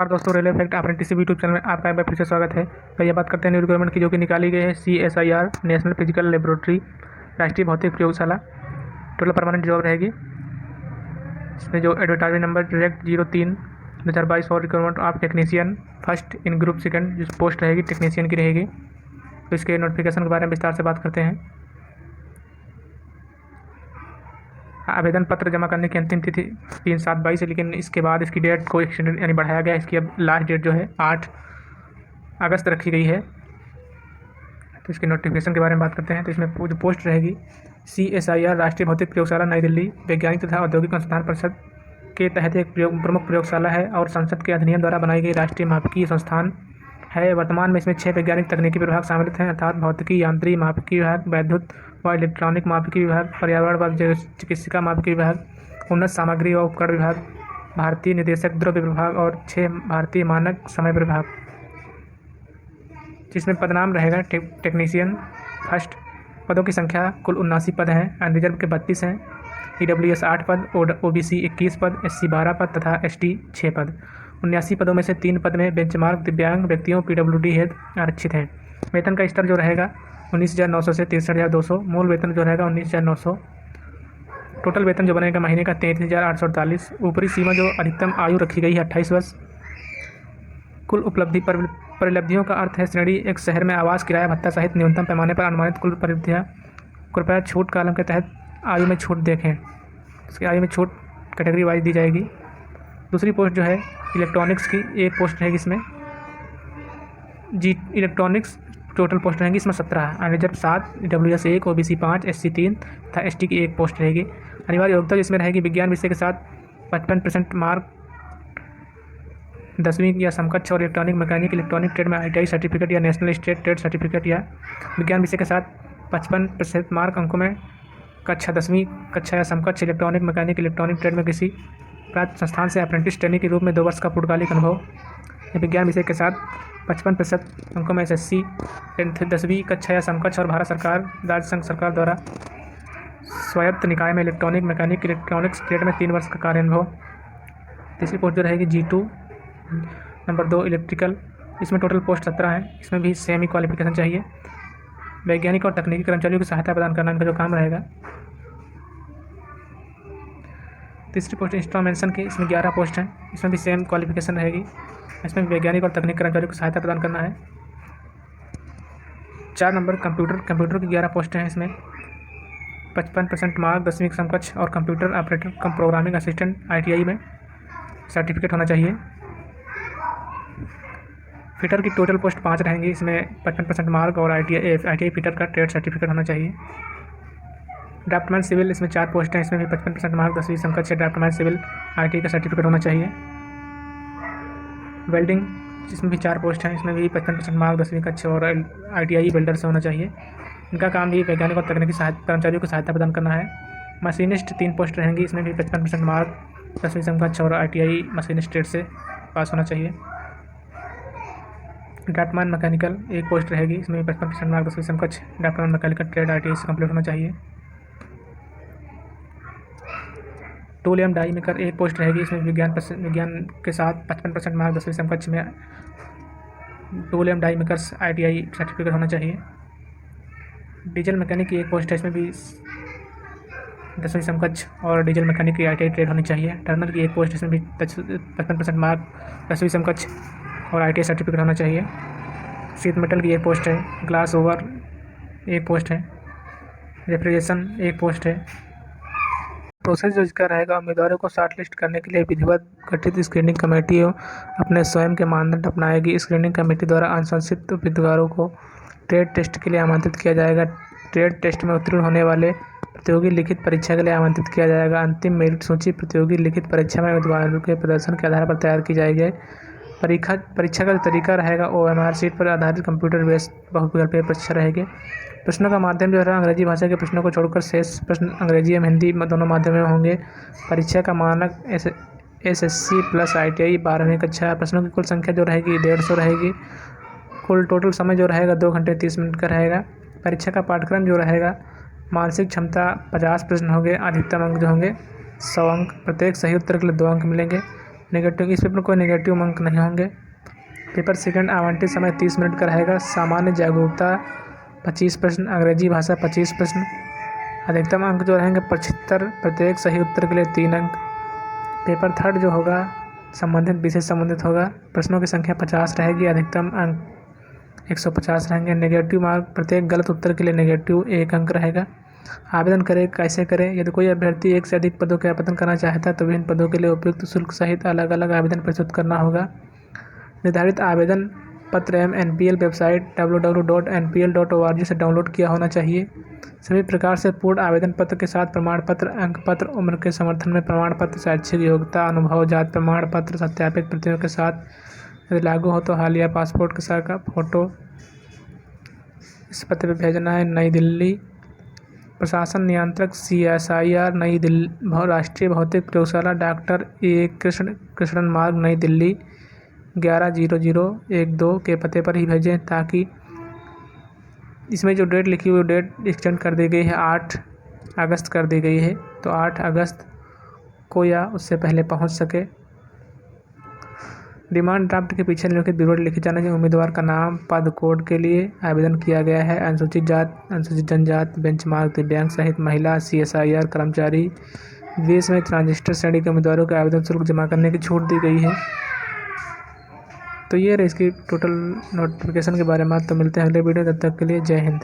और दोस्तों, railway fact apprenticeship YouTube channel में आपका एक बार फिर से स्वागत है। तो ये बात करते हैं न्यू रिक्वायरमेंट की, जो कि निकाली गई है CSIR नेशनल फिजिकल लेबोरेटरी, राष्ट्रीय भौतिक प्रयोगशाला। टोटल परमानेंट जॉब रहेगी। इसमें जो एडवर्टाइजमेंट नंबर डायरेक्ट 03/2022 और requirement of technician first in group second जो पोस्ट रहेगी टेक्नीशियन की रहेगी। तो इसके नोटिफिकेशन के बारे में विस्तार से बात करते हैं। आवेदन पत्र जमा करने की अंतिम तिथि 3/7/22 है, लेकिन इसके बाद इसकी डेट को एक्सटेंड यानी बढ़ाया गया। इसकी अब लास्ट डेट जो है 8 अगस्त रखी गई है। तो इसके नोटिफिकेशन के बारे में बात करते हैं। तो इसमें जो पोस्ट रहेगी CSIR राष्ट्रीय भौतिक प्रयोगशाला नई दिल्ली वैज्ञानिक तथा औद्योगिक अनुसंधान परिषद के तहत एक प्रमुख प्रयोगशाला है और संसद के अधिनियम द्वारा बनाई गई राष्ट्रीय मापिकी संस्थान है। वर्तमान में इसमें 6 वैज्ञानिक तकनीकी विभाग शामिल हैं, अर्थात भौतिकी, यांत्रिकी मापिकी विभाग, वैद्युत व इलेक्ट्रॉनिक मापिकी विभाग, पर्यावरण व चिकित्सिका मापिकी विभाग, उन्नत सामग्री व उपकरण विभाग, भारतीय निर्देशक द्रव्य विभाग और 6 भारतीय मानक समय विभाग। जिसमें पदनाम रहेगा टेक्नीशियन फर्स्ट। पदों की संख्या कुल 79 पद हैं। अनरिजर्व के 32 हैं। EWS 8 पद, OBC 21 पद, SC 12 पद तथा ST 6 पद। 79 पदों में से 3 पद में बेंचमार्क दिव्यांग व्यक्तियों PWD हेतु आरक्षित हैं। वेतन का स्तर जो रहेगा 19,900 से 63,200। मूल वेतन जो रहेगा 19,900। टोटल वेतन जो बनेगा महीने का 33,848। ऊपरी सीमा जो अधिकतम आयु रखी गई है 28 वर्ष। कुल उपलब्धि परिलब्धियों का अर्थ है श्रेणी एक शहर में आवास किराया भत्ता सहित न्यूनतम पैमाने पर अनुमानित कुल परिलब्धियाँ। कृपया छूट कॉलम के तहत आयु में छूट देखें। इसकी आयु में छूट कैटेगरी वाइज दी जाएगी। दूसरी पोस्ट जो है इलेक्ट्रॉनिक्स की एक पोस्ट रहेगी। इसमें इलेक्ट्रॉनिक्स टोटल पोस्ट रहेंगी इसमें 17, अनरिजर्व 7, EWS 1, OBC 5, SC 3 तथा ST की एक पोस्ट रहेगी। अनिवार्य योग्यता जिसमें रहेगी विज्ञान विषय के साथ 55% मार्क 10वीं या समकक्ष और इलेक्ट्रॉनिक मैकेनिक इलेक्ट्रॉनिक ट्रेड में ITI सर्टिफिकेट या नेशनल स्टेट ट्रेड सर्टिफिकेट या विज्ञान विषय के साथ 55% मार्क अंकों में कक्षा 10वीं कक्षा या समकक्ष इलेक्ट्रॉनिक मैकेनिक इलेक्ट्रॉनिक ट्रेड में किसी प्राप्त संस्थान से अप्रेंटिस ट्रेनिंग के रूप में 2 वर्ष का पूर्णकालिक अनुभव या विज्ञान विषय के साथ 55% अंकों में SSC 10वीं कक्षा या समकक्ष और भारत सरकार राज्य संघ सरकार द्वारा स्वायत्त निकाय में इलेक्ट्रॉनिक मैकेनिक इलेक्ट्रॉनिक्स ट्रेड में 3 वर्ष का कार्य अनुभव। तीसरी पोस्ट जो रहेगी G2 नंबर 2 इलेक्ट्रिकल। इसमें टोटल पोस्ट 17 है। इसमें भी सेम ही क्वालिफिकेशन चाहिए। वैज्ञानिक और तकनीकी कर्मचारियों की सहायता प्रदान करना इनका जो काम रहेगा। तीसरी पोस्ट इंस्ट्रूमेंटेशन की, इसमें 11 पोस्ट हैं। इसमें भी सेम क्वालिफिकेशन रहेगी। इसमें भी वैज्ञानिक और तकनीकी कर्मचारियों को सहायता प्रदान करना है। 4 नंबर कंप्यूटर की 11 पोस्ट हैं। इसमें 55% मार्क 10वीं समकक्ष और कंप्यूटर ऑपरेटर कम प्रोग्रामिंग असिस्टेंट ITI में सर्टिफिकेट होना चाहिए। फिटर की टोटल पोस्ट 5 रहेंगी। इसमें 55% मार्क और ITI फिटर का ट्रेड सर्टिफिकेट होना चाहिए। ड्राफ्टमैन सिविल, इसमें 4 पोस्ट हैं। इसमें भी 55% मार्क 10वीं समकक्ष ड्राफ्टमैन सिविल ITI का सर्टिफिकेट होना चाहिए। वेल्डिंग, इसमें भी 4 पोस्ट हैं। इसमें भी 55% मार्क 10वीं कक्षा और ITI वेल्डर से होना चाहिए। इनका काम भी वैज्ञानिक और तकनीकी कर्मचारियों को सहायता प्रदान करना है। मशीनिस्ट 3 पोस्ट रहेंगी। इसमें भी 55% मार्क 10वीं समकक्ष और ITI मशीनिस्ट ट्रेड से पास होना चाहिए। ड्राफ्टमैन मैकेनिकल 1 पोस्ट रहेगी। इसमें 55% मार्क 10वीं समकक्ष ड्राफ्टमैन मैकेनिकल ट्रेड ITI से कंप्लीट होना चाहिए। टूल एवं डाई मेकर 1 पोस्ट रहेगी। इसमें विज्ञान के साथ 55% मार्क 10वीं समकक्ष में टूल एवं डाई मेकर्स ITI सर्टिफिकेट होना चाहिए। डीजल मैकेनिक की 1 पोस्ट है। इसमें भी 10वीं समकक्ष और डीजल मैकेनिक की ITI ट्रेड होनी चाहिए। टर्नर की 1 पोस्ट, इसमें भी 55% मार्क 10वीं समकक्ष और ITI सर्टिफिकेट होना चाहिए। शीट मेटल की 1 पोस्ट है। ग्लास ओवर 1 पोस्ट है। रेफ्रिजरेशन 1 पोस्ट है। प्रोसेस जो इसका रहेगा, उम्मीदवारों को शॉर्टलिस्ट करने के लिए विधिवत गठित स्क्रीनिंग कमेटी अपने स्वयं के मानदंड अपनाएगी। स्क्रीनिंग कमेटी द्वारा अनुशंसित उम्मीदवारों को ट्रेड टेस्ट के लिए आमंत्रित किया जाएगा। ट्रेड टेस्ट में उत्तीर्ण होने वाले प्रतियोगी लिखित परीक्षा के लिए आमंत्रित किया जाएगा। अंतिम मेरिट सूची प्रतियोगी लिखित परीक्षा में उम्मीदवारों के प्रदर्शन के आधार पर तैयार की जाएगी। परीक्षा का जो तरीका रहेगा OMR शीट पर आधारित कंप्यूटर बेस्ड बहुविकल्पीय परीक्षा रहेगी। प्रश्नों का माध्यम जो है अंग्रेजी भाषा के प्रश्नों को छोड़कर शेष प्रश्न अंग्रेजी एवं हिंदी दोनों माध्यम में होंगे। परीक्षा का मानक SSC प्लस ITI 12वीं कक्षा। प्रश्नों की कुल संख्या जो रहेगी 150 रहेगी। कुल टोटल समय जो रहेगा 2 घंटे 30 मिनट का रहेगा। परीक्षा का पाठ्यक्रम जो रहेगा मानसिक क्षमता 50 प्रश्न होंगे। अधिकतम अंक जो होंगे 100 अंक। प्रत्येक सही उत्तर के लिए 2 अंक मिलेंगे। नेगेटिव, इस पेपर में कोई नेगेटिव अंक नहीं होंगे। पेपर सेकंड आवंटित समय 30 मिनट का रहेगा। सामान्य जागरूकता 25 प्रश्न, अंग्रेजी भाषा 25 प्रश्न। अधिकतम अंक जो रहेंगे 75, प्रत्येक सही उत्तर के लिए 3 अंक। पेपर थर्ड जो होगा संबंधित विषय से संबंधित होगा। प्रश्नों की संख्या 50 रहेगी, अधिकतम अंक 150 रहेंगे। नेगेटिव मार्क प्रत्येक गलत उत्तर के लिए नेगेटिव 1 अंक रहेगा। आवेदन करें, कैसे करें? यदि कोई अभ्यर्थी एक से अधिक पदों के आवेदन करना चाहता है तो विभिन्न पदों के लिए उपयुक्त शुल्क सहित अलग अलग आवेदन प्रस्तुत करना होगा। निर्धारित आवेदन पत्र एवं NPL वेबसाइट www.npl.org से डाउनलोड किया होना चाहिए। सभी प्रकार से पूर्ण आवेदन पत्र के साथ प्रमाण पत्र, अंक पत्र, उम्र के समर्थन में प्रमाण पत्र, शैक्षिक योग्यता, अनुभव, जाति प्रमाण पत्र सत्यापित प्रतियों के साथ, यदि लागू हो तो हालिया पासपोर्ट के साथ का फोटो इस पते पर भेजना है। नई दिल्ली, प्रशासन नियंत्रक CSIR नई दिल्ली, राष्ट्रीय भौतिक प्रयोगशाला, डॉक्टर A कृष्णन मार्ग, नई दिल्ली 110012 के पते पर ही भेजें, ताकि इसमें जो डेट लिखी हुई डेट एक्सटेंड कर दी गई है, 8 अगस्त कर दी गई है, तो 8 अगस्त को या उससे पहले पहुंच सके। डिमांड ड्राफ्ट के पीछे निम्नलिखित विवरण लिखे जाने चाहिए। उम्मीदवार का नाम, पद कोड के लिए आवेदन किया गया है, अनुसूचित जात, अनुसूचित जनजाति, बेंचमार्क, दिव्यांग सहित महिला, CSIR कर्मचारी। देश में ट्रांजिस्टर श्रेणी के उम्मीदवारों को आवेदन शुल्क जमा करने की छूट दी गई है। तो ये रही इसकी टोटल नोटिफिकेशन के बारे में। तो मिलते हैं अगले वीडियो, तब तक के लिए जय हिंद।